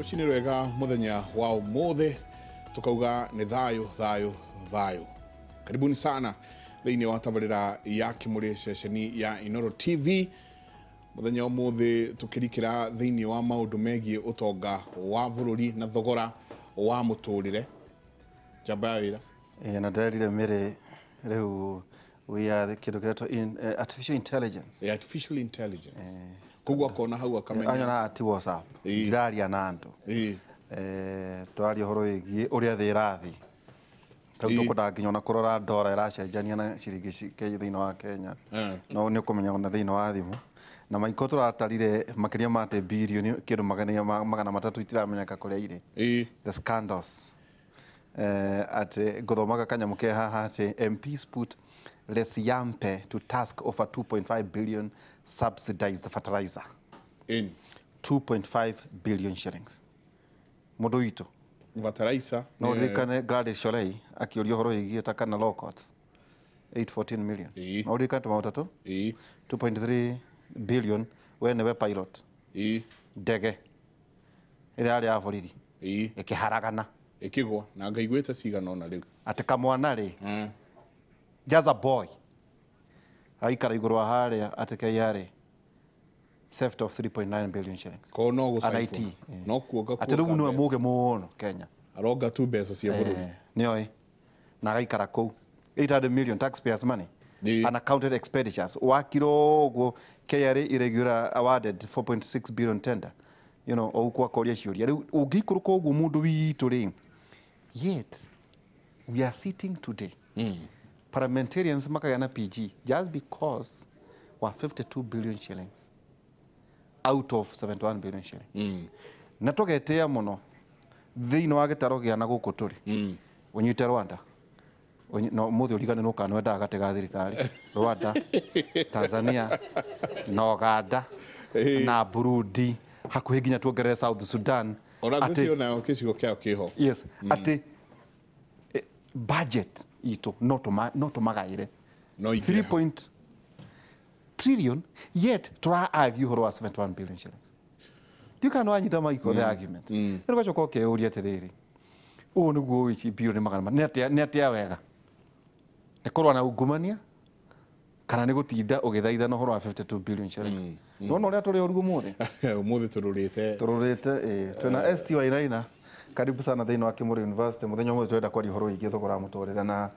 Rucini rwega muthenya wa umuthe tukauga ni thayo. Karibuni sana thiini wa tabarira ya Kimuri ceceni ya Inooro TV. Muthenya wa umuthe tukirikira thiini wa maundu megie utonga wa bururi na thogora wa muturire. Jamba wira. Na ndarire mere riu we are kindu kiretwo artificial intelligence. Artificial intelligence. Kugwa kona hau akamenya. Anya na ati WhatsApp. Ndiraria na andu. Twari horo igi uria thi rathi. Tauto kudaginya na kurora ndora iracenjania na ciringi ke thiini wa Kenya. No ni ukumenya ona thiini wa thimu. Na maiko turatarire makiria mate bilioni kindu magana matatu itiramenyeka kuria ire. The scandals. At Godhomaga Kanyamuke haha MPs put Lesiampe to task over 2.5 billion subsidized fertilizer. In 2.5 billion shillings. Modoito. Fertilizer. No rikane Gladys Sholei akiorio horo igi takana law courts. 814 million. No rikante mautato. 2.3 billion when we pilot. Dege. Ile ali avoriri. Ikiharagana. Ikigwa na ngaigweta cigana ona riu ati kamwana ri just a boy aikara iguru wa haria ati kayare theft of 3.9 billion shillings ko no go sai no kuoga ati riu no muge muno Kenya aroga tu besa cia bururi nioi na aikara ku 800 million taxpayers money unaccounted expenditures wakiro go KRA irregular awarded 4.6 billion tender you know okwa koria ciuria riu ungikuruka ugu mundu witu ri. Yet, we are sitting today. Parliamentarians makagana PG just because we 52 billion shillings out of 71 billion shillings. Natogetea muno thiini wa gitaro gia na guku turi. Unyite Rwanda. No muthi urigane no kana wenda gatega thirikari. Rwanda, Tanzania, na Uganda, na Burundi, hakuhi nginya tuongerere South Sudan. Ati na kisigo kyao kiho. Yes, ati budget ito not magaire. No 3 trillion yet try argue horo 71 billion shillings. You can wanyita maiko the argument. Nero choko ke uri atiriri. O nugo wichi billion magana. Ni atia wega. Ekorwa na ugumania kana ni gutinda ugithaitha no horo 52 billion shillings. No ria turi orugo muthe. Umuthe tururite twina ST wa Iraina. Karibu sana thiini wa Kimuri University muthenya umwe twenda kwari horo ingi thogora muturire na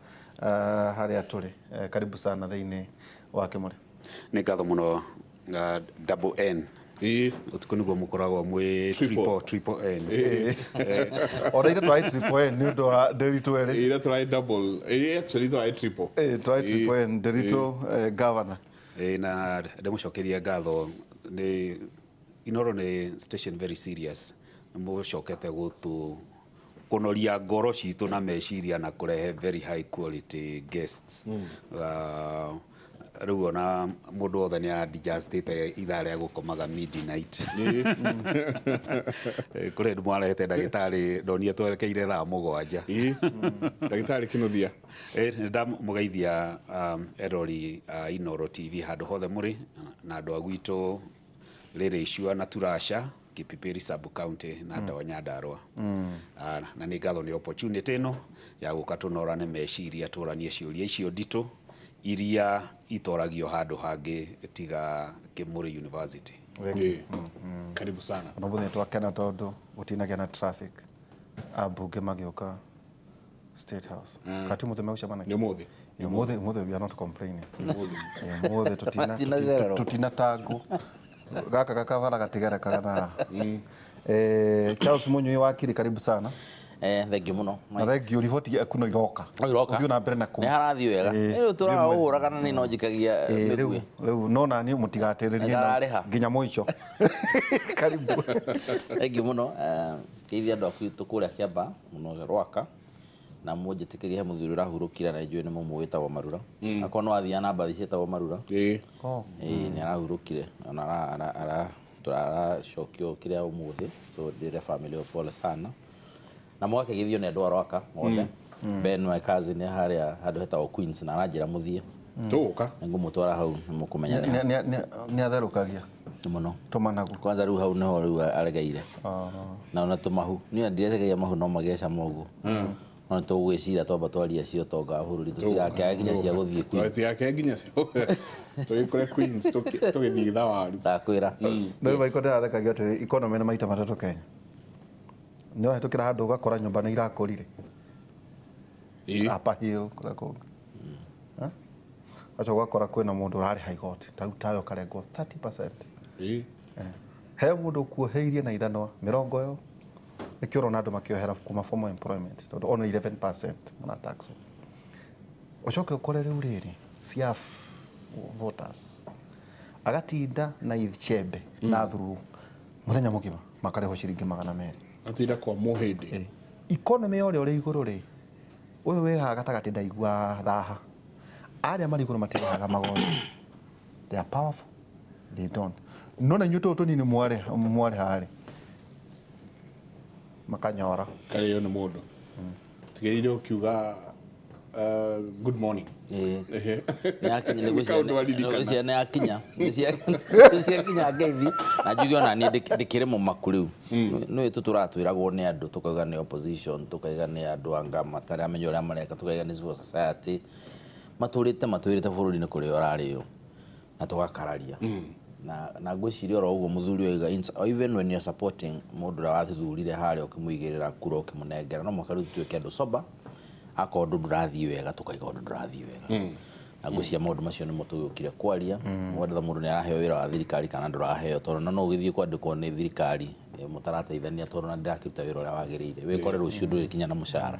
haria turi karibu sana thiini wa Kimuri ni ngatho muno double N utuko niguo mukoragwo mwi triple N ora ire twai triple N ni ndo wa Derito ere ire twai double actually twai triple twai triple N Derito governor na ndemucokeria ngatho ni Inooro ni station very serious mucokete gutu kunoria ngoro citu na meciria na kurehe very high quality guests. Riu ona mundu othe ni adjustite ithaa ria gukomaga midnight. Kure ndwarete ndagitari ndonie twerekeire thaa 7. Ndagitari kinuthia ndamugeithia erori Inooro TV handu hothe muri na andu agwitu riri icua na turasha Kipipiri sub county na Nyandarua. Na ni ngatho ni opportunity no ya gukatunora ne meciria turanie ciuria icio ndito iria itoragio handu hangi tiga Kimuri University. Karibu sana. Na buthe twakena tondu gutinagia na traffic abunge magioka State House. Kati muthe megucemana ni muthe we are not complaining. Muthe tutina tangu gaka kavara gatigara kana Charles Munyu wakiri karibu sana thank you muno na thank you riboti yaku no iroka uthio na mbere na ku ni harathi wega riu turahura kana ni nojikagia riu no na ni mutigateririe na nginya mwico karibu thank you muno keithia andu aku tukuria kiamba muno rwaka na mujitikirie muthuri urahurukira na ijue ni mumuwitagwo Marura akono athia na mbathi cietagwo Marura ni arahurukire ona ara turashokio kiria umuthi so dire family of all sana na mwake githio ni andu arwaka othe Ben my cousin haria handu hetagwo Queens na aranjira muthie tuka ngumutwara hau mukumenya ni atherukagia muno Tumanagu. kwanza riu hau niho riu aregeire na ona tumahu ni ndiregeia mahu no mageca mogu ona tugwicira twamba twaria cio tonga bururi tutigake nginya cia guthie Queens tutigake nginya cio tugikore Queens tugithie thawari takwira Ndio baiko ndathekagia ati economy na maita matatu Kenya ndio hetukira handu ugakora nyumba ni irakorire Upper Hill kura kungi acha gwakora kwina mundu urari haigoti taru tayo karengwo 30% he mundu kuoheirie na ithanwa mirongo yo nikio rona andu makiohera kuma formal employment tondu ona 11% na tax ucoke ukore riu riri siaf voters agatinda na ichembe na thuru muthenya mugima makareho ciringi 200 atinda kwa muhindi economy yore uri iguru ri uyu we ha gatagati ndaigua thaha aria mari iguru matiraga magoro they are powerful they don't nona nyuto to nini mware hari makanyora kare yo ni mundu tigirire ukiuga good morning yakinya ni yakinya ngeithi na njuge ona ni ndikire mu makuriu no turatwiragwo ni andu tukaiga ni opposition tukaiga ni andu anga matari amenyo ria mareka tukaiga ni civil society maturite bururi ni kuri orario na tugakararia na ngwiciria oro uguo muthuri oiga even when you're supporting mundu ra wathurire hari ukimuigirira kura ukimunengera no mwaka rutu tuike andu soba akondu ndurathii wega tukaiga undu ndurathii wega na ngwiciria maundu macio ni mutuyukire kwaria wetha mundu ni araheo wira wa thirikari kana nduraheo tondu no ugithie kwandikwo ni thirikari mutarateithania tondu na ndirakiruta wira uria wagirire wikore rucio nduri kinya na mushara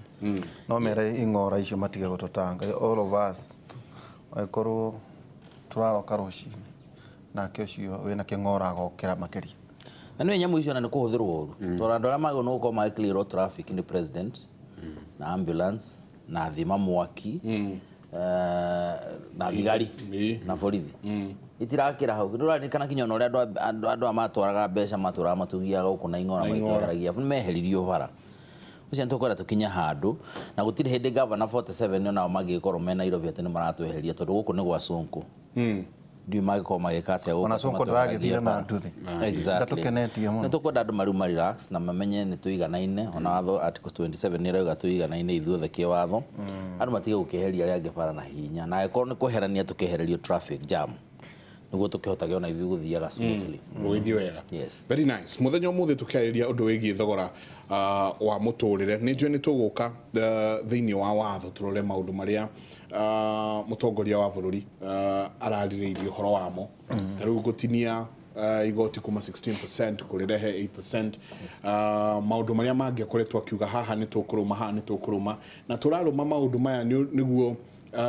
no mere ingora icio matige gututanga all of us aikorwo turaroka rucio na kiocio wina kingora gokira makeria na nĩ nyamu icio na nĩ kuhuthirwo uru tondu andu aria magwo no ko clear road traffic ni president na ambulance na thima mwaki na thigari na borithi itirakira hau ndurani kana kinya uria andu amatwaraga mbeca matura matugiaga guku na ingora maitwaragia meheririo bara ucio ntukora tukinya handu na gutire hindi governor 47 nao magikorwo mena Nairobi ati ni maratweheria tondu guku ni gwa Sonko ndio magiko magikate guku ona Sonko ndagithire na nduthi exactly na tukwenda andu maru relax na mamenye ni tuiganaine ona watho article 27 ni rauga tuiganaine ithuothe kie watho andu matige gukiheria ria ngefara na hinya na eko ni kuherania tukihererio traffic jam niguo tukihotage ona ithu guthiaga smoothly guithio wega yes very nice muthenya muthe tukiariria undu wigi thogora wa muturire ni njue ni tuguka thiini wa watho turore maundu maria mutongoria wa bururi araririirie horo wamo taru gutinia igoti kuma 16% kurirehe 8% maundu maria mangi akoretwo akiuga haha ni tukuruma na turaruma maundu maya niguo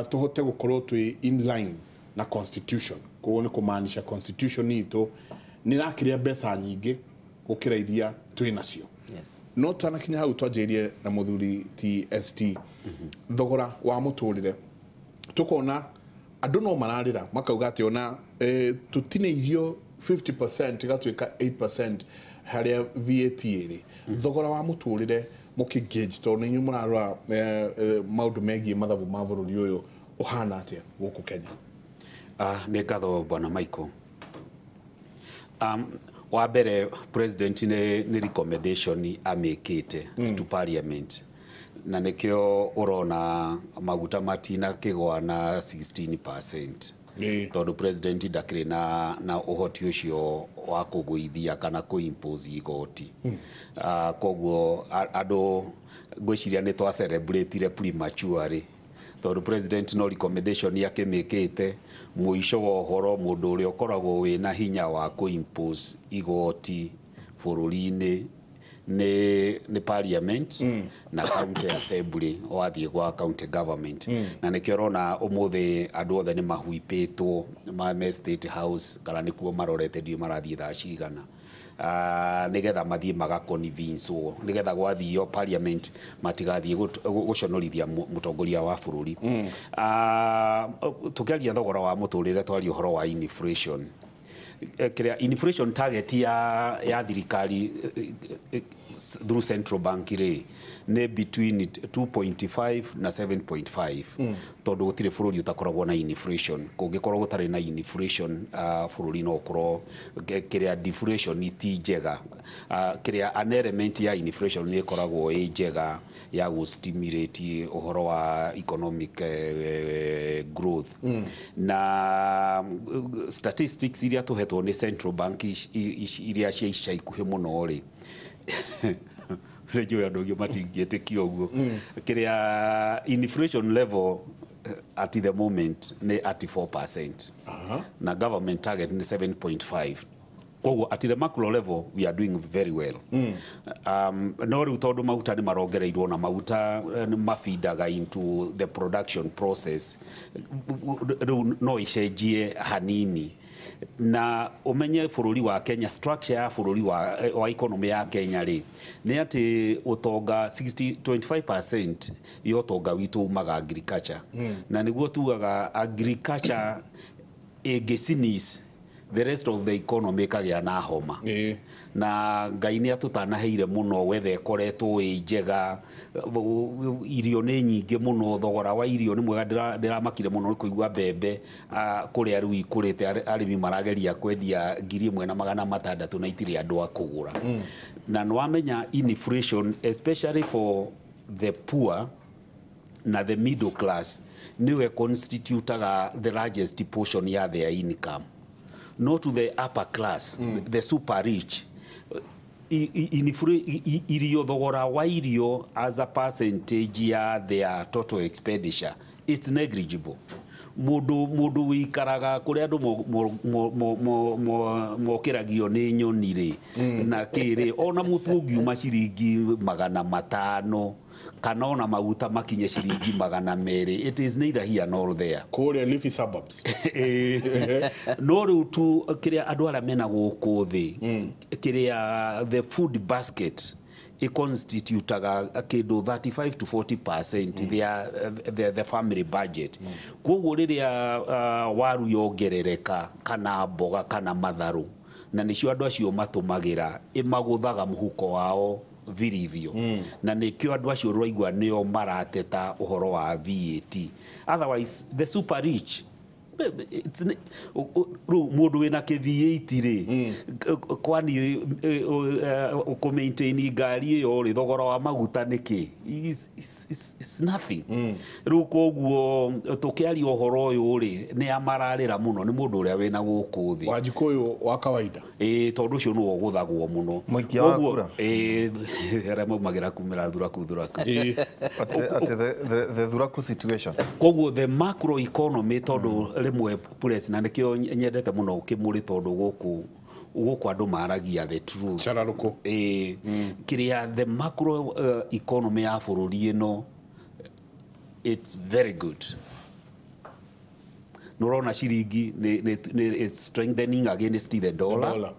tuhote gukorwo twi in line na constitution koguo ni kumaanisha constitution itu ni rakiria mbeca nyingi gukira iria twi nacio yes no tana kinya hau twanjirie na muthuri TST thogora wa muturire tukona andu no mararira makauga ati ona tutine irio 50% gatwika 8% haria VAT iri thogora wa muturire mukigage tondu nyu murarora maundu megie mathabu ma bururi uyu uhana atia guku Kenya nĩ ngatho bwana Michael wa mbere president nĩ recommendation amĩkĩte to parliament na nĩkĩo ũrona maguta matina kĩgwa na 16% tondũ president ndakĩrĩ na ũhoti ũcio wa kũgũithia kana kũ-impose igoti koguo andũ ngwĩciria nĩ twa celebrate prematurely tondu president no recommendation yake mekete muisho wa horo mundu uri ukoragwo we na hinya wa ku impose igoti bururi-ini ni parliament na county assembly wathie gwa county government na nikio rona umuthi andu othe ni mahuipitwo ma state house kana nikuo marorete ndio marathie thaa cigana nigetha mathie magaconvincewo nigetha gwathio parliament matigathie guconorithia mutongoria wa bururi tukiaria thogora wa muturire twari uhoro wa inflation inflation target ya thirikari through central bank ne between 2.5 na 7.5 tondu gutire bururi utakoragwo na inflation kungikorwo gutari na inflation bururi no korwo kiria deflation iti njega kiria an element ya inflation ne koragwo e njega ya go stimulate uhoro wa economic growth na statistics iria tuhetwo ni central bank iria cia ikuhe muno ri rejo ya dogo matingete kioguo kiria inflation level at the moment ne at 4% na government target ni 7.5. Koguo at the macro level we are doing very well. No ri utondu mauta ni marongereirwo na mauta mafidaga into the production process no icenjie hanini na umenye bururi wa Kenya structure ya bururi wa economy ya Kenya ri ni ati utonga 25% yo tonga witu umaga agriculture na niguo tugaga agriculture egesinis the rest of the economy kagia na homa na Ngai ni atutanaheire muno wethe koretwo i njega irio ni nyingi muno thogora wa irio ni mwega ndiramakire muno kuigua mbembe kuri aru ikurite arimi marageria kwendia 1,600 na itire andu akugura na nwamenya inflation especially for the poor na the middle class niwe constitutaga the largest portion ya their income, not to the upper class, the super rich. Irio thogora wa irio as a percentage ya their total expenditure, it's negligible. Mudu wikaraga kuri andu mokiragio ni nyoni ri na kiri ona mutu ungiuma ciringi 500 kana ona maguta makinye ciringi 200. It is neither here nor there. Kuri leafy suburbs. No ru tu kiria andu ara mena guku thi kiria the food basket it constitutaga kindu 35 to 40% the family budget. Koguo riria waru yongerereka kana mboga kana matharu na nicio andu acio matumagira imaguthaga muhuko wao virivyo na nikio andu acio roigwa nio marateta uhoro wa VAT. Otherwise the super rich it's mundu wina ke VAT ri kwani uko maintain ngari yo ri thogora wa maguta niki is nothing. Ru koguo tukiari uhoro uyu ri ni amararira muno ni mundu uria wina guku thi Wanjikuyu wa kawaida tondu ucio no guthagwo muno muikia wa kura era maumagira kumira thuraku at the thuraku situation. Koguo the macro economy tondu rimwe press na nikio nyendete muno Kimuri tondu guku andu maragia the truth chararuko kiria the macro economy ya bururi ino it's very good. Nurona shiringi it's strengthening against the dollar.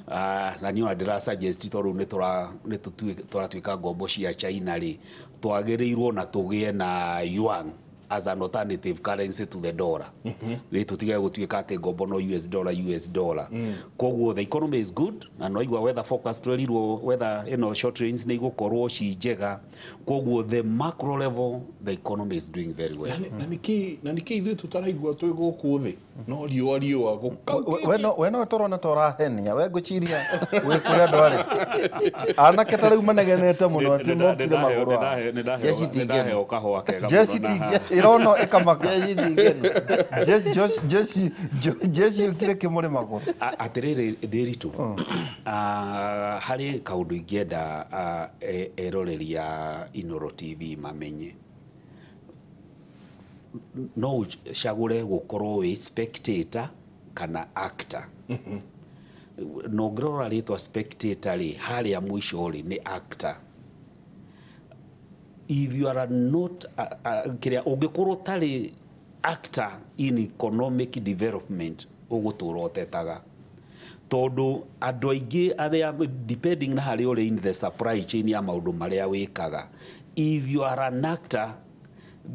Na ni ona suggest tondu ni turatwika ngombo cia China ri twagereirwo na tugie na yuan as an alternative currency to the dollar. Tutige gutwika ati ngombo no US dollar. Koguo the economy is good and no weather forecast relirwo whether short range ni gukorwo ci njega. Koguo the macro level the economy is doing very well. Na niki ithu tutaraigua twi guku thi no riwa we no torona torahenia we guchiria we kuria ndwari ana ketara umanegenete muno ati mokire maguru Ndahe okahwa kega Jesse irono ikamaka Jesse ukire Kimuri maguru atiriri ndiritu hari kaundu ingienda eroreria Inooro TV mamenye no shagure gukorwo we spectator kana actor. No grora ritwa spectator ri haria mwisho ri ni actor. If you are not kiria ungikorwo tari actor in economic development uguturotetaga tondu andu aingi aria depending na hari uri in the supply chain ya maundu maria wikaga, if you are an actor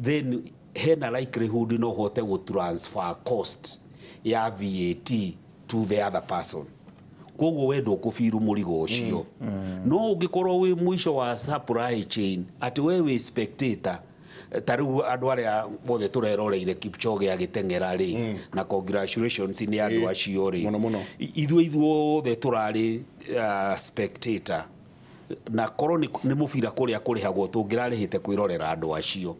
then hena likelihood no hote go transfer cost ya VAT to the other person. Koguo wendo kufiru murigo ucio. No ungikorwo wi mwisho wa supply chain ati we wi spectator taru andu aria bothe tureroreire Kipchoge agitengera ri na congratulations ni andu acio ri ithuothe turari spectator na korwo ni mubira kuria kurihagwo tungirarihite kwirorera andu acio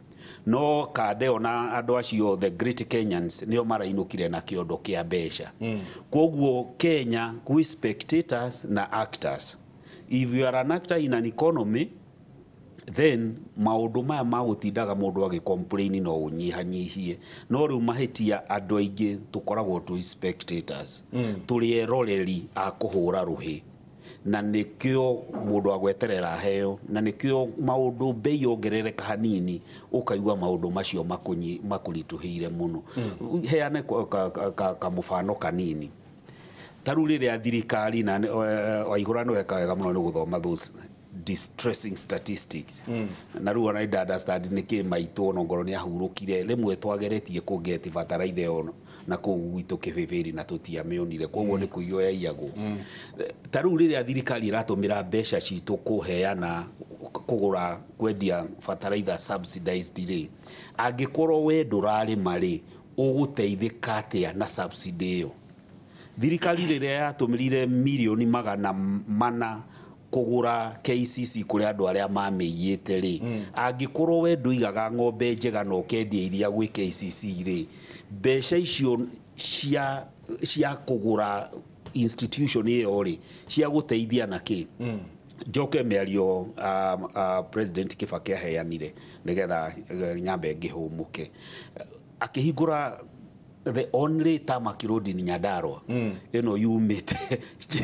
no kadeo na andu acio the great Kenyans nio marainukire na kiondo kia mbeca koguo Kenya we spectators na actors. If you are an actor in an economy, then maundu maya magutindaga mundu agicomplain no unyihanyihie no riu mahitia andu aingi tukoragwo tu spectators turi eroreri a kuhura ruhi na nikio mundu agweterera heo na nikio maundu bei ongerereka hanini ukaigwa maundu macio makurituhire muno heane ka mufano kanini taru riria thirikari na waihura no wega muno ni guthoma those distressing statistics na ruo na understand niki maitu no ngoro ni ahurukire rimwe twageretie kugeti bataraithe ono na kuwitu kibibiri na tutiamionire koguo ni kuiyo yaiyagwo taru riria thirikari iratumira mbeca citu kuheana kugura kwendia bataraitha subsidized ri angikorwo we ndurari mari uguteithika atia na subsidy yo thirikari riria yatumirire milioni 400 kugura KCC kuri andu aria mameyite ri angikorwo we nduigaga ng'ombe njega no kendia iria gwi KCC ri mbeca icio cia kugura institution iyo ri cia guteithia na ki njoke meario president Kibaki aheanire nigetha nyambe ngihumuke akihingura the only tarmac road in Nyandarua eno yumite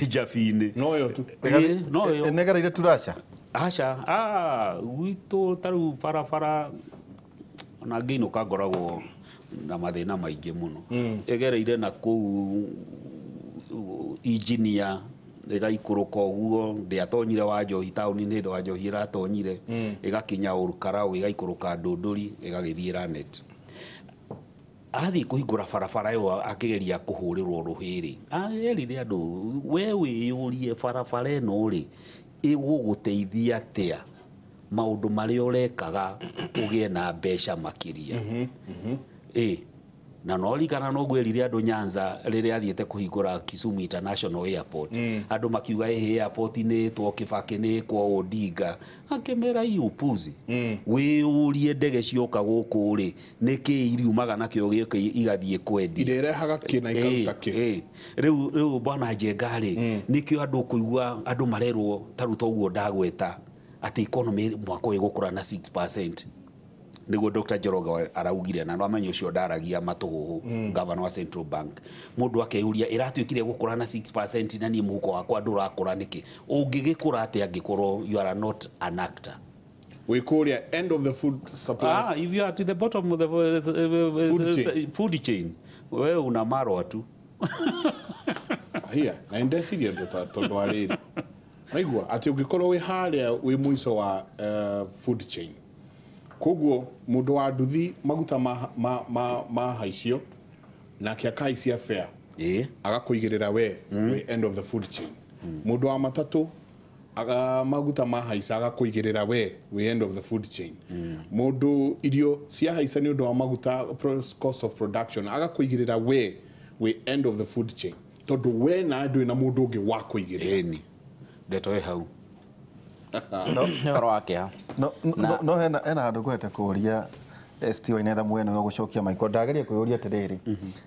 Jafine no yo tu no yo negara ile turasha asha wito taru farafara na gino kagoragwo na mathina maingi muno egereire na ku engineer igaikuruka uguo ndiatonyire wa Njohi town ni ndo wa Njohi iratonyire igakinya Urukarau igaikuruka Ndunduri igagithira net athi kuhingura barabara yo akigeria kuhurirwo ruhiri erire andu we wiyurie barabara eno ri iguguteithia atia maundu mari urekaga ugie na mbeca makiria na no rigana no gwerire andu Nyanza riri athiete kuhingura Kisumu International Airport andu makiuga airport ni two Kibaki ni kwa Odinga akemera iupuzi wiyurie ndege cioka guku ri niki iriumaga nakio gike igathie kwendi irehaga kina ikaruta ki riu bwana Jengari nikio andu kuigua andu marerwo taruta uguo ndagweta ati economy mwako igukura na 6%. Nigo Dr. Njoroge araugire na no amenyo cio ndaragia matuhu governor wa Central Bank mundu akeuria iratuikire gukura na 6% na ni muhuko wakwa ndurakura niki ungigikura ati angikorwo you are not an actor we call it end of the food supply if you are to the bottom of the food chain wewe una marwa tu here na indeciria ndo ariri aigua ati ungikorwo we haria we mwiso wa food chain koguo mundu wa nduthi maguta ma haicio na kiakaisia fair agakuigirira we end of the food chain mundu wa matatu aga maguta ma haisa agakuigirira we end of the food chain mundu irio cia haisa ni undu wa maguta cost of production agakuigirira we end of the food chain tondu we na andu na mundu ungi wa kuigirira ni ndetoe hau no roake no hena handu kwete kuria ST wa inetha mwene wa gucokia maiko ndageria kuuria tiriri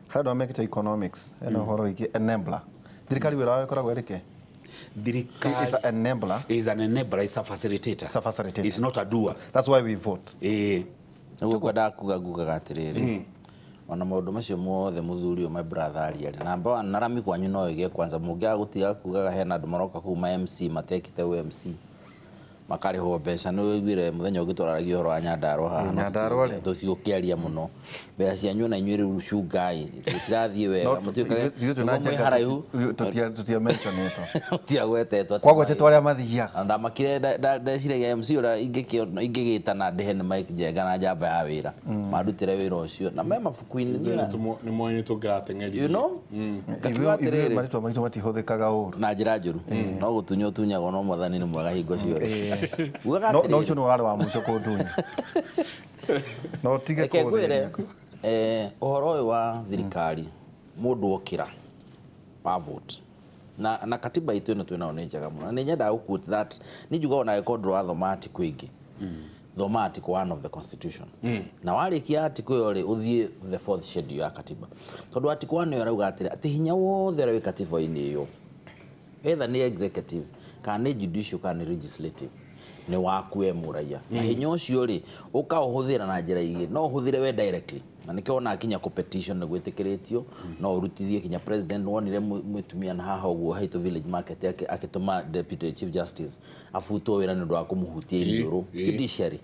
handu amekite economics hena horo iki enabler thirikari wira wawe koragwo erike thirikari is an enabler is a facilitator it's not a doer that's why we vote ugo kwenda kuga gatiriri ona maundu macio mothe muthurio my brother ariari namba wa narami kwanyu no ige kwanza mungia gutiga kugaga hena andu maroka kuma MC matekite UMC makariho mbeca nĩ wĩiguire mũthenya ũngĩ twararagia ũhoro wa Nyandarua haha Nyandarua rĩ tũtigũkĩaria mũno mbeca cianyu na inyuĩ rĩu cungai tũtirathiĩ wega mũtuĩkage haraihu tutia mention ito tiagwetetwo kwagwetetwo arĩa mathiaga ndamakire ndeciragia MC ũrĩa ingĩgĩta na ndehe nĩ Mike Njenga na njamba ya wĩra marutĩre wĩra ũcio na me mabuku-inĩ nĩ moĩ tũngĩrateng'eria you know ithuĩ marĩtwa maitũ matihũthĩkaga ũru na njĩra njũru no gũtunya ũtunyagwo no mwathani nĩ mwega hingo ciothe no ucio nĩ warĩ wa mũico kũndunya no tige kũgwĩre ũhoro ũyũ wa thirikari mũndũ okĩra wa vote na katiba itũ ĩno twĩnayo nĩ njega mũno nĩ nyendaga gũquote that nĩ njugaga ona angĩkorwo ndũrathoma article ĩngĩ thoma article 1 of the constitution na warĩkia article ĩyo rĩ ũthiĩ the fourth schedule ya katiba tondũ article 1 ĩyo ĩrauga atĩrĩ atĩ hinya wothe ũrĩa wĩ katiba-inĩ ĩyo either nĩ executive kana nĩ judicial kana nĩ legislative nĩ waku we mũraiya na hinya ũcio rĩ ũkaũhũthĩra na njĩra igĩrĩ no ũhũthĩre we directly na nĩkĩo ona kinya competition nĩ gwĩtĩkĩrĩtio no ũrutithie kinya president wonire mũtumia na haha ũguo haitũ village market akĩtũma deputy chief justice abutwo wĩra nĩ ũndũ wa kũmũhutia Inooro judiciary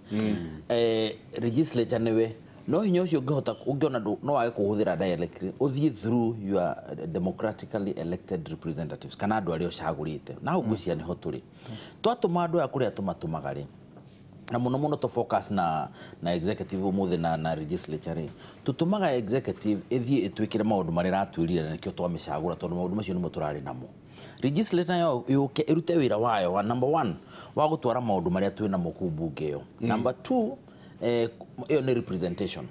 legislature nĩwe no hinya ũcio ũngĩona no wage kũhũthĩra directly ũthiĩ through your democratically elected representatives kana andũ arĩa ũcagũrĩte na ũgwĩcia nĩho tũrĩ twatũma andũ aya kũrĩa tũmatũmaga rĩ na mũno to focus na executive ũmũthĩ na legislature tũtũmaga executive ĩthiĩ ĩtwĩkĩre maũndũ marĩa ratwĩrire na nĩkĩo twamĩcagũra tondũ maũndũ macio nĩmo tũrarĩ namo legislature yũke ĩrute wĩra wayo wa number 1 wa gũtwara maũndũ marĩa twĩ namo kũu bunge ĩyo number 2 ĩyo nĩ representation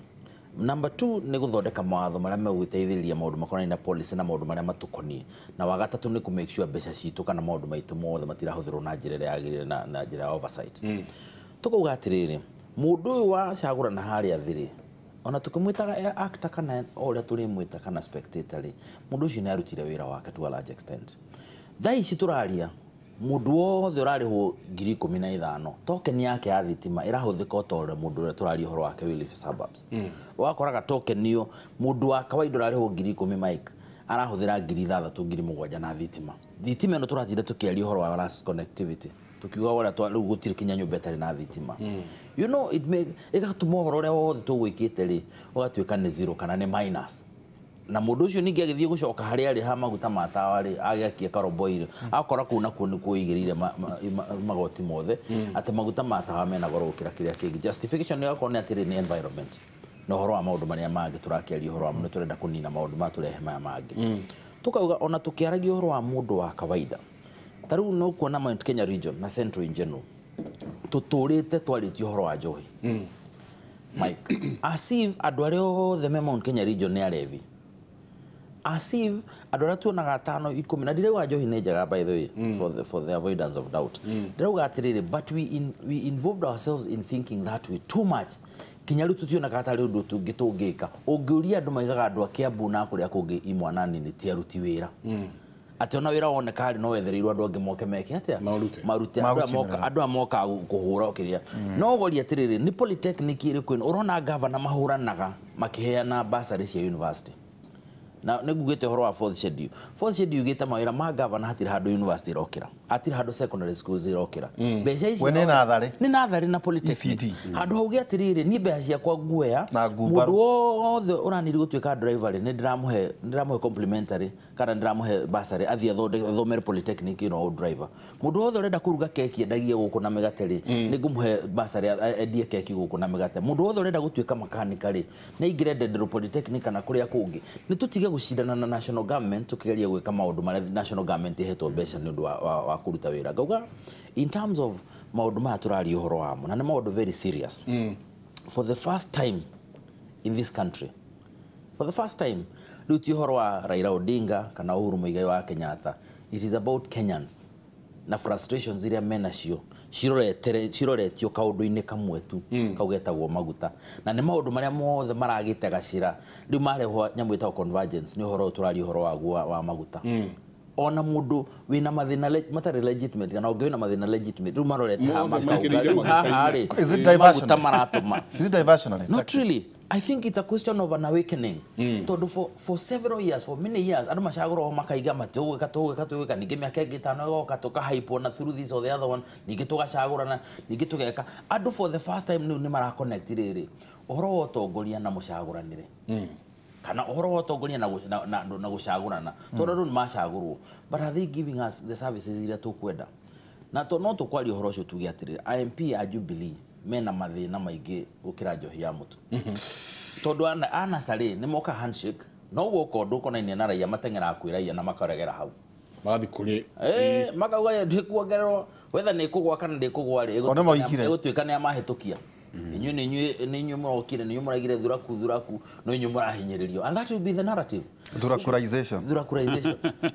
number 2 nĩ gũthondeka mawatho marĩa megũteithĩrĩria maũndũ makonainie na policy na maũndũ marĩa matũkoniĩ na wa gatatũ nĩ make sure mbeca citũ kana maũndũ maitũ mothe matirahũthĩrwo na njĩra ĩrĩa yagĩrĩire na njĩra ya oversight tũkauga atĩrĩrĩ mũndũ ũyũ wacagũrana harĩa thĩ ona tukimwitaga actor kana oria tulimwita kana spectator ri mundu ucio ni arutire wira wake to a large extent thai ici turaria mundu wothe urarihwo 15,000 token yake ya thitima irahuthika otore mundu uria turaria horo wake wili suburbs wakoraga token iyo mundu wa kawaida urarihwo 10,000 Mike arahuthira 6,000 7,000 na thitima ino turatinda tukiaria horo wa last connectivity tukiuga wala twa gutire kinya nyumba tari na thitima you know it make igatuma horo uria wothe tugwikite ri ugatwika ni 0 kana ni minus na mundu ucio ningi agithie gucoka hari ari ha maguta matawa ri agiakia karoboire akora kuna kuni kuigirire magoti mothe ate maguta matawa mena goro gukira kiria kingi justification ni akone atiri ni environment no horo wa maundu maria mangi turakiaria horo wa mundu turenda kunina maundu maturehe maya mangi tukauga ona tukiaragia horo wa mundu wa kawaida taru no kuona Mount Kenya region na Central in general tuturite twaritio horo wa njohi Mike asif adwareo the Mount Kenya region ne arevi asif adora tuonaga 5 10 na ndirewa njohi ne njega by the way for the avoidance of doubt ndirewa atirire but we involved ourselves in thinking that way too much kinyaru tutionaga atari undu tungitungika ungiuria andu maigaga andu akiambu na kuria kungi imwanani ni tiaruti wira ati ona wira woneka ari no wethereirwo andu angi moke meke atia marute andu amoka kuhura okiria no gori atiriri ni polytechnic iri kwin urona governor mahuranaga makiheana basari cia university na negugete horo wa fourth schedule ugita mawira ma governor hatiri handu university rokira atiri handu secondary schools rokira mbeca ici ni nathari na polytechnic handu hauge atiriri ni mbeca cia kwa guoya mundu wothe uraniri gutwika driver ni ndiramuhe complimentary kana ndiramuhe basari athia thomere polytechnic no driver mundu wothe urenda kuruga keki endagie guku na migateri ni ngumuhe basari endie keki guku na migate mundu wothe urenda gutwika mechanical ni ingreded polytechnic kana kuria kungi ni tutige gushindana na national government tukigeria gwika maundu mara national government ihetwo mbeca ni undu wa kuruta wira ngauga in terms of maundu maya turari uhoro wamo na ni maundu very serious for the first time in this country for the first time ruti uhoro wa Raila Odinga kana Uhuru Muigai wa Kenyatta it is about Kenyans na frustrations iria menacio ciroretio kaundu-ini kamwe tu kaugetagwo maguta na ni maundu maria mothe maragite gacira riu marehwo nyamu ita convergence ni uhoro turari uhoro wa maguta ona mundu wina mathina matari legitimate kana ungi wina mathina legitimate riu marorete ha makauga is it diversionary maratuma not really I think it's a question of an awakening. For several years, for many years, adu mashagoro makaiga matuga nige miaka gitano goka toka hype na through this or the other one nige toka shagora na nige toka adu for the first time ni mara connect riri ohoro otongoria na mushagoranire kana ohoro otongoria na gushagurana tondu ni mashagurwo, but are they giving us the services iria tukwenda na to no tukwari ohoro cio tugi atiriri IMP a Jubilee mena mathina maingi gukira njohi ya mutu tondu ana sari ni moka handshake no guko ndukonainie na raia matengera kwiraia na makaregera hau magathi kuri makauga ndikuongererwo whether ni kugwa kana ndikugwa ri egutwika ni amahitukia inyu murokire ni muragire thuraku no inyu murahinyiririo, and that will be the narrative. Thurakurization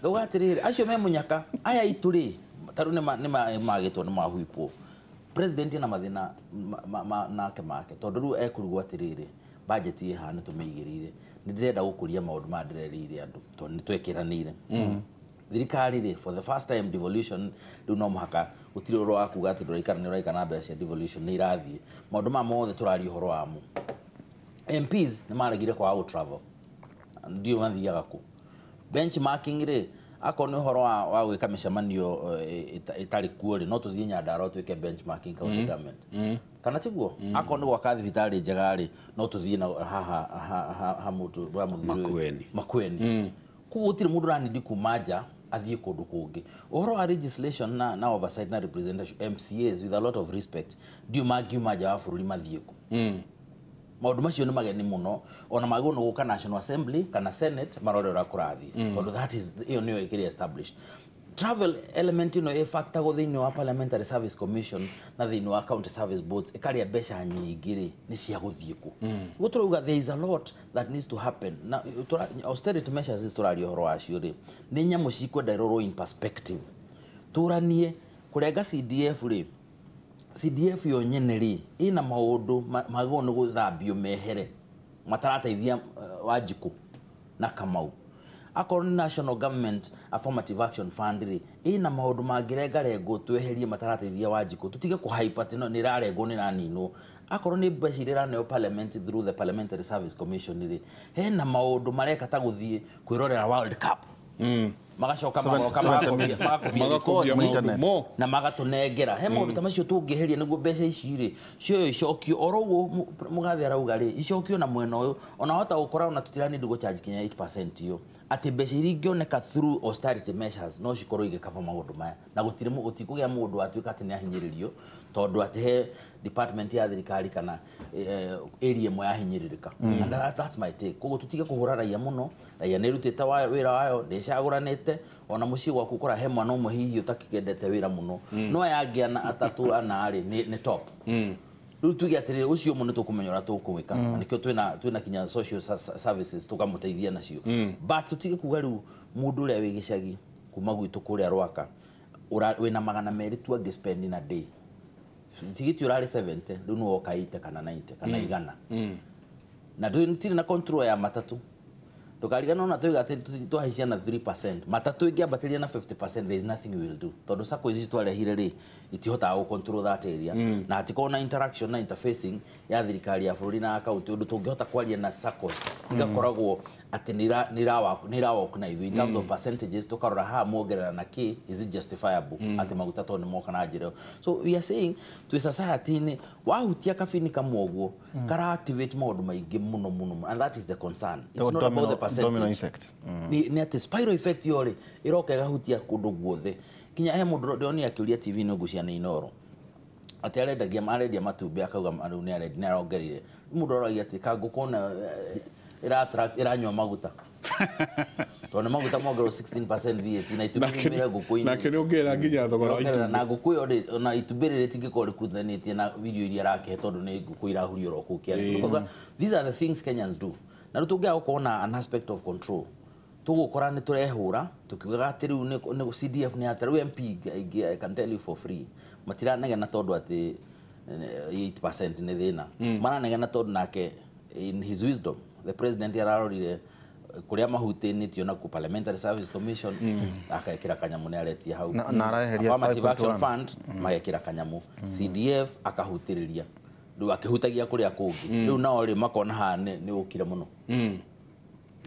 Gauga atiriri acio me munyaka aya ituri taru ni magitwo ni mahuipo president na mathina nake make tondu riu ekurigwo atiriri budget ihana tumeigirire ni ndirenda gukuria maundu ma ndirerire andu tondu ni twekiranire thirikari ri for the first time devolution riu no muhaka utiri ro akuga ati nduraikana mbeca devolution ni irathie maundu ma mothe turari horo wamo MPs ni maragire kwa out travel ndio mathiaga ku benchmarking ri akoni horo wa gwika micemanio itari kuori no tuthie Nyandaro twike benchmarking county government kana tiguo akoni gwaka thibitari njega ri no tuthie na ha mutu wa Makueni kugutire mundu ranidi kumaja athie kundu kungi ohoro wa legislation na oversight na representation MCAs with a lot of respect ndio magiumaja wa bururi mathie ku maundu macio ni mageni muno ona mago no guka National Assembly kana Senate marorera kurathi tondu that is iyo niyo ikiri established travel element ino e factor go thini wa Parliamentary Service Commission na thini wa County Service Boards ikaria besha nyingiri ni cia guthie ku guturuga there is a lot that needs to happen na austerity measures is turari horo acio ri ni nyamu cikwenda iroro in perspective turanie kurenga CDF yo nyeneri ina maundu mago no guthambio mehere matarateithia Wanjiku na Kamau akoro national government affirmative action fund ri ina maundu mangirengarengwo tweherie matarateithia Wanjiku tutige ku hype atino ni rarengwo ni nanino akoro ni bashirira neo parliament through the Parliamentary Service Commission ri hena maundu mareka ta guthie kwirorera World Cup magacoka magakofia na magatunengera he maundu tamacio tungiheria niguo mbeca ici ri cio icokio oroguo mugathi arauga ri icokio na mwena uyu ona hota gukora ona tutirani ndugo charge kinya 8% yo ati mbeca iria ingioneka through austerity measures no cikorwo igikava maundu maya na gutire utikugia mundu atuika ati ni ahinyiririo tondu ati he department ya thirikari kana area imwe yahinyiririka and that's my take kogo tutige kuhura raia muno raia ni rutite wira wayo ndicaguranite ona muci gwaku kora he mwana umwe hihi utakigedete wira muno no yagia na atatu ana ari ni top riu tuge atiriri ucio muno tukumenyora tukuwika nikio twina kinya social services tukamuteithia nacio but tutige kuga riu mundu ule wi gicagi kuma gwitu kuria Rwaka wina magana meri tu angispend in a day tigiti urari 70 riu no okaite kana 90 kana igana na ndiri na control ya matatu tukarigana ona tuiga ati tuhaishia na 3% matatu ingiambatiria na 50% there is nothing we will do tondu sako ici twarehire ri itihota go control that area na atikona interaction na interfacing ya thirikari ya bururi na account undu tungihota kwaria na SACCOs igakoragwo ati nira walk na ithu in terms of percentages tukarora ha muongerera na ki is it justifiable ati maguta to ni moka na njira so we are saying to society ni wahutia kabini kamwoguo kara activate maundu maingi muno and that is the concern it's not about the domino effect ni ati spiral effect yori iroka gahutia kundu guothe kinya he mundu ndoni akiuria TV no gucia na Inooro ati arendia matumbi akauga andu ni arongerire mundu aragia ati kangukona iranywa maguta tone maguta mogero 16% VAT na itubirire ngukuini na kene ongera nginya thogora wa itu na ngukuyo na itubirire tingikori kuthanĩtie na video iria rake tondu ni ngukuira hurio rokukia these are the things Kenyans do na rutungia ukona an aspect of control tugukora ni turehura tukiuga ati riu ni CDF ni ati riu MP I can tell you for free matiranega na tondu ati 8% ni thina maranega na tondu nake in his wisdom the president yararorire kuria mahutinitio na ku Parliamentary Service Commission akekira kanyamu ni aretia hau na araheria 5.1 fund magekira kanyamu CDF akahutiriria ndu akihutagia kuria kungi riu nao ri makona ha ni ukire muno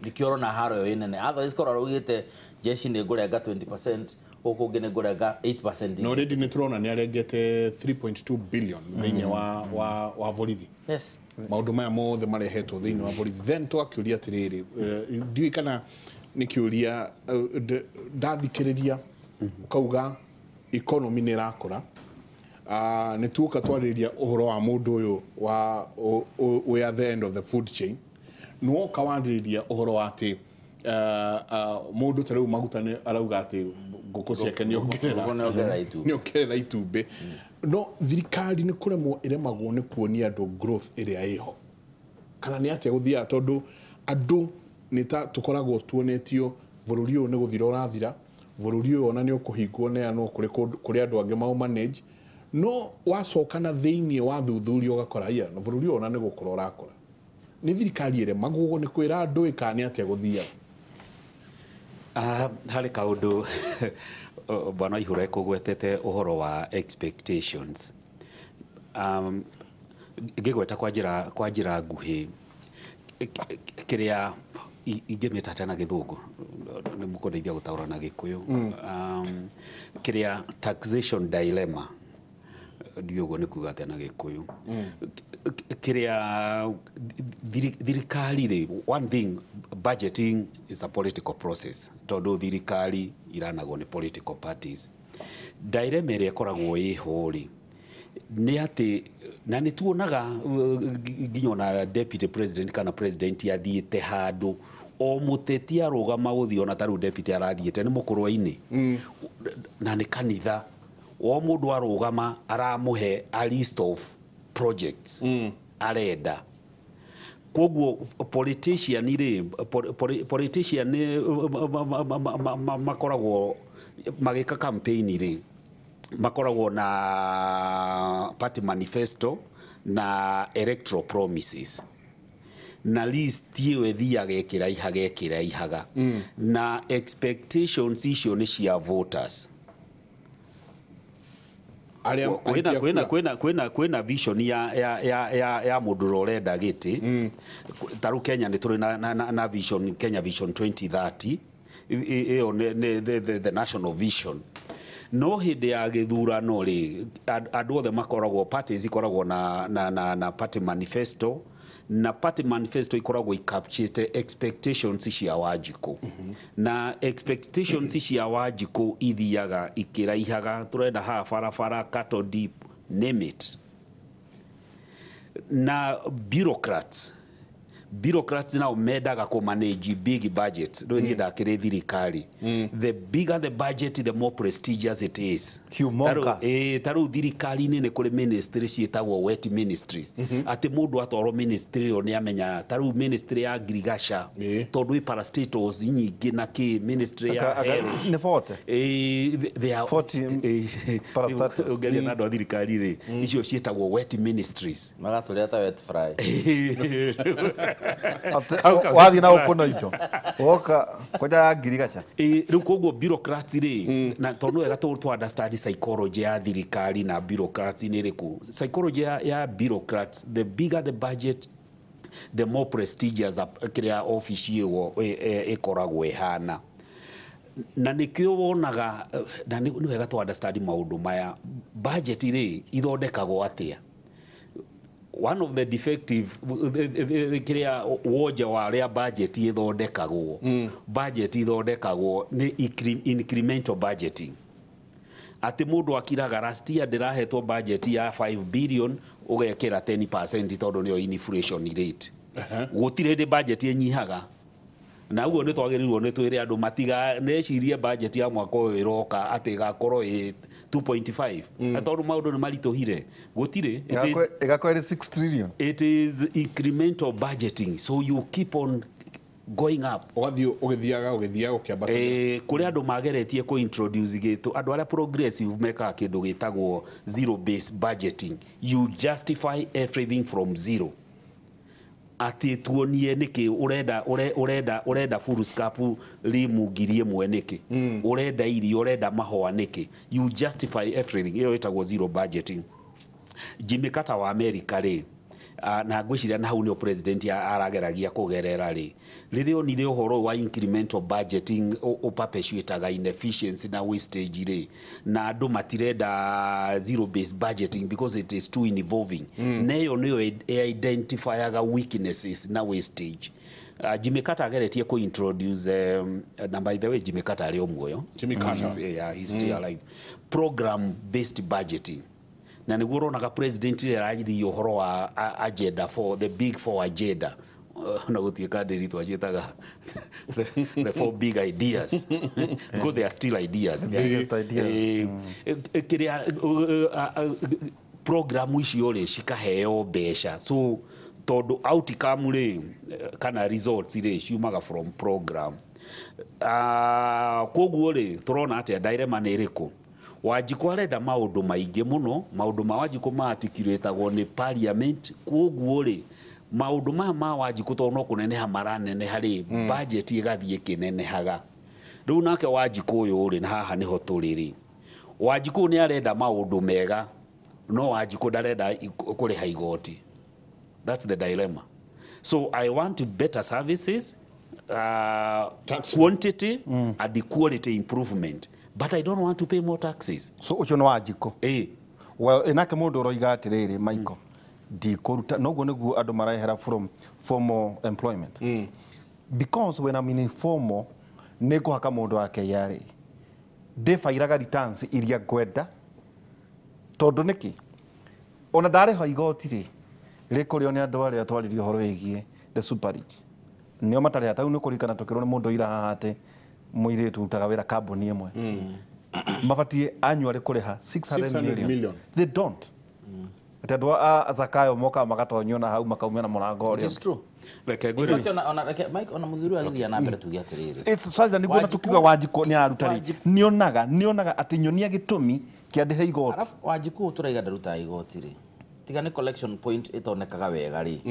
nikio na haro yo inene otherwise kora rugite jeshi ni ngurenga 20% huko ngine ngurenga 8%. No already ni turona ni arengete 3.2 billion thiini wa borithi. Yes, maundu maya mothe marehetwo thiini wa borithi. Then twakiuria atiriri ndiwi kana nikiuria ndathikiriria ukauga economy ni rakora ni tuka twariria uhoro wa mundu uyu wa we at the end of the food chain no kawandiriria uhoro wa ati mundu tariu maguta ni arauga ati nguku ciake ni ongerera itumbi no thirikari ni kuremwo iremagwo ni kuonia andu growth iria iho kana ni atia guthia tondu andu ni ta tukoragwo tuonetio bururi uyu ni guthira urathira bururi uyu ona ni ukuhingwo ne ano kuri andu ange mau manage no wacokana thiini wa thuthuria ugakora ya no bururi ona ni gukora urakora ni thirikari ire magugo ni kwira andu ikani atia guthia hari kaundu bwana Ihura kugwetete uhoro wa expectations ngigweta kwa njira nguhi kiria ingimita na githungu ni mukundeithia gutaura na gikuyu kiria taxation dilemma ndiogo ni kuga tena gikuyu kiria thirikari ri one thing budgeting is a political process tondu thirikari iranago ni political parties dilemma ria koragwo ihori ni ati na ni tuonaga nginya na deputy president kana president athiite handu o muteti arugama guthi ona taru deputy arathiite ni mukurwa-ini na ni kanitha o mundu arugama aramuhe a list of projects arenda koguo politician ni makoragwo magika campaign ri makoragwo na party manifesto na electoral promises na list iyo ethiaga ekiraihaga na expectations icio ni cia voters kwena vision ya mundu urenda giti taru Kenya ni turi na vision Kenya Vision 2030 the national vision no hindi ya githurano ri andu othe makoragwo parties ikoragwo na party manifesto na party manifesto ikoragwo capture expectations cia Wanjiku na expectations cia Wanjiku ithiaga ikiraihaga turenda ha farafara cattle deep name it na bureaucrats now medaga ko manage big budgets do ni ndakire thirikari the bigger the budget the more prestigious it is taru thirikari ni kuri ministry cietagwo wet ministries ati mundu atoro ministry oni amenya taru ministry ya agriculture tondu parastatals nyingi na ki ministry ya ni forte they are 40 parastatals ugelia na ndo thirikari ri icio cietagwo wet ministries magaturia ta wet fry wathi na ukuno ito oka koja agirigacha riu koguo bureaucrats ri na tondu wega to understand psychology ya thirikari na bureaucrats ni riku psychology ya bureaucrats the bigger the budget the more prestigious kiria office iyo ikoragwo ihana na nikio wonaga na ni wega to understand maundu maya budget ri ithondekagwo atia one of the defective kiria woja wa ria budget ithondekagwo budget ithondekagwo ni incremental budgeting ati mundu akiraga last year ndirahetwo budget ya 5 billion ugekira 10% tondu niyo inflation rate gutire ndi budget enyihaga na ugo ni twagirirwo ni twire andu matiga necirie budget ya mwaka uyu iroka ati gakorwo 2.5 atondu maundu ni marituhire gutire igakwere 6 trillion it is incremental budgeting so you keep on going up ugithiaga ukiambata kuri andu mageretie ko introduce gitu andu ara progressive meka kindu gitagwo zero based budgeting you justify everything from zero ati tuonie niki urenda full scap limu ngirie mwe niki urenda iri urenda mahoa niki you justify everything iyo itagwo zero budgeting Jimmy Carter wa America ri na ngwiciria na hau nio president arageragia kugerera ri riria onire uhoro wa incremental budgeting uperpetuataga inefficiency na wastage ri na andu matirenda zero based budgeting because it is too involving neyo niyo identifyaga weaknesses na wastage. Jimmy Carter ageretie ku introduce na by the way Jimmy Carter ari omwoyo Jimmy Carter yeah, he's still alive, program based budgeting na niguo ronaga president ile arajiri uhoro wa agenda for the big four agenda na gutieka ndiritu acietaga the four big ideas because they are still ideas, biggest ideas. Kiria program icio ri cikaheo mbeca so todo outcome ri kana results ri ciumaga from program. Koguo ri turona atia dilemma ni iriku Wanjiku arenda maundu maingi muno, maundu ma Wanjiku maarticulatagwo ni parliament. Koguo ri maundu ma Wanjiku to no kuneneha maraneneha ri budget igathie kinenehaga. Riu nake Wanjiku uyu ri na haha niho turiri. Wanjiku ni arenda maundu mega no Wanjiku ndarenda kuriha igoti. That's the dilemma. So I want better services, quantity and the quality improvement. But I don't want to pay more taxes. So ucio no Wanjiku. Well, enake mundu uroiga atiriri Michael. Di koruta noguo niguo andu marahera from formal employment. Because when I'm in informal nego haka mundu wa KRA. De fairaga returns iria gwenda. Tondu niki ona ndare ho igoti ri rikurio ni andu aria twaririe horo wigie the super rich. Nio matari atau no kurikana tukirwo ni mundu ira hate muiritu utaga wira kambuni imwe mabatie annually kuriha 600 million. They don't. Atadwa azakayo moka magatonyo na hau makaumia na murango ori. It's true. Like Mike ona muthuru agithia na mbere tugia atiriri. It's such that niguo na tukiga Wanjiku ni arutari. Nionaga ati nyonia gitumi kiandihe igoti. Alafu Wanjiku turaiga ndaruta igoti ri. Tiga ni collection point itonekaga wega ri.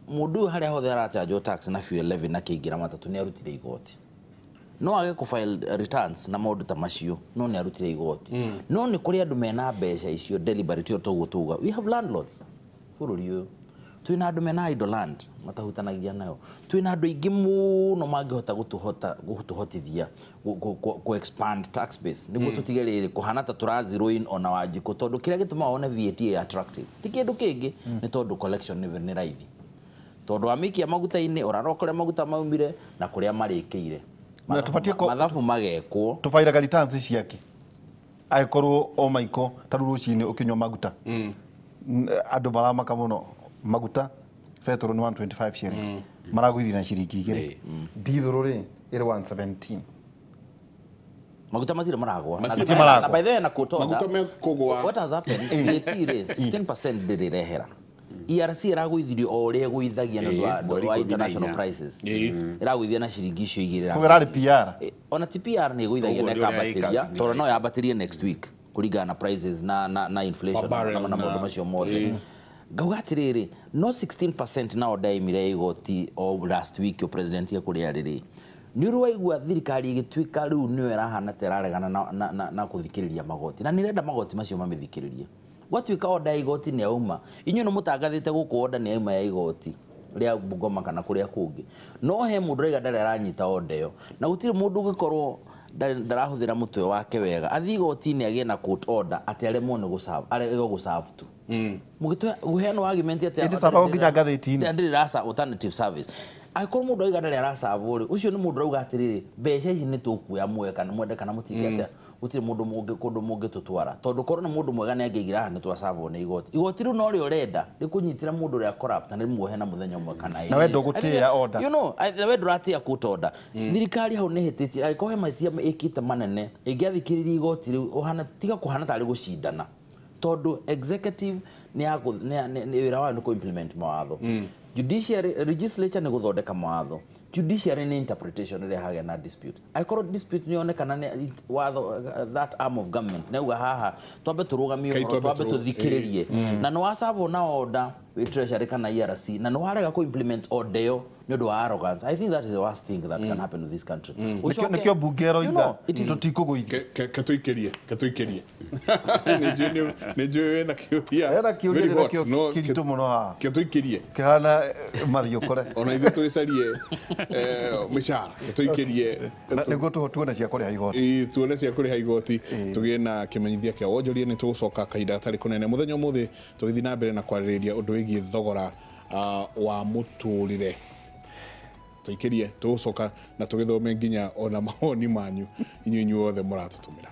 Mundu haria hothe aracharge tax na fuel levy na kiingira matatu ni arutire igoti. No age ku file returns na maundu ta macio no ni arutire igoti. No ni kuri andu mena mbeca icio deliberate yo togutuga. We have landlords. Bururi uyu twina andu mena idle land matahutanagia nayo. Twina andu ingi muno mangihota gutuhotithia ku expand tax base niguo tutigerere kuhana ta turaziroin ona Wanjiku tondu kiria gituma one VAT attractive ti kindu kingi ni tondu collection ni raithi tondu amikia maguta-ini orarokore maguta maumire na kuria marikiire na tufatie ko mathabu magekwo tufairaga returns ciake aikorwo o Michael tarurucini ukinywa maguta andu maramaka muno maguta petrol ni 125 shillings maragwithia na shiringi igiri diesel ri iri 117 maguta matire maragwa na by the way na kutonda maguta me kugwa what has happened VAT ri 16% ndirehera ERC iragwithirio o ria gwithagia na wa international prices iragwithia na shiringi icio igirira kugerari PR ona TPR ni gwithagia na kabatiria tondu no yambatirie next week kuringana na prices na inflation na maundu macio mothe gauga atiriri no 16% na odaimire igoti o last week o president ya kuria riri ni ruwaigua thirikari igitwika riu niyo irahana teraregana na kuthikiriria magoti na nirenda magoti macio mamithikiririe gwatwika oda igoti ni auma inyu no mutangathite guku oda ni auma ya igoti ria Bungoma kana kuria kungi no he mundu raiga ndare aranyita oda yo na gutire mundu gikorwo ndarahuthira mutwe wake wega athi igoti-ini agie na court order ati aremwo ni gusave arego gusave tu mugitwe guheano argument ati indi sababu nginya ngathiti-ini ndiri rasa alternative service aikorwo mundu aiga ndare arasave uri ucio ni mundu rauga atiriri mbeca ici ni tukuya muwe kana mwende kana mutingi ati gutire mundu mungi tutwara tondu korwo ni mundu mwega ni angigira ni twasave ni igoti riu no rio renda rikunyitira mundu ria corrupt na rimuhe na muthenya umwe kana na wendo gutia order you know wendo ratia court order thirikari hau ni hititi aikohe matia ikite manene ingiathikiriria igoti riu ohana tiga kuhana tari gucindana tondu executive ni wira wa ku implement mawatho judiciary legislature ni guthondeka mawatho judiciary ni interpretation ile haga na dispute aikorwo dispute ni onekana ni watho that arm of government na uga haha twambe turugamio twambe tuthikiririe na no wasavo na order we treasury kana ERC na no harega ko implement order no do arrogance. I think that is the worst thing that can happen in this country. Nikio bungero iga tutikuguithia katuikerie Nijue na kiuria era kiuria kiritu muno ha katuikerie kana mathio kore ona ithu twicarie mishara katuikerie niguo tuone cia kuriha igoti tuone cia kuriha igoti tugie na kimenyithia kia wonjoria ni tugucoka kahinda tari kunene muthenya muthi tugithi na mbere na kwaririria undu wigi thogora wa muturire tuikerie tugucoka na tugithome nginya ona mahoni manyu inyuothe muratutumira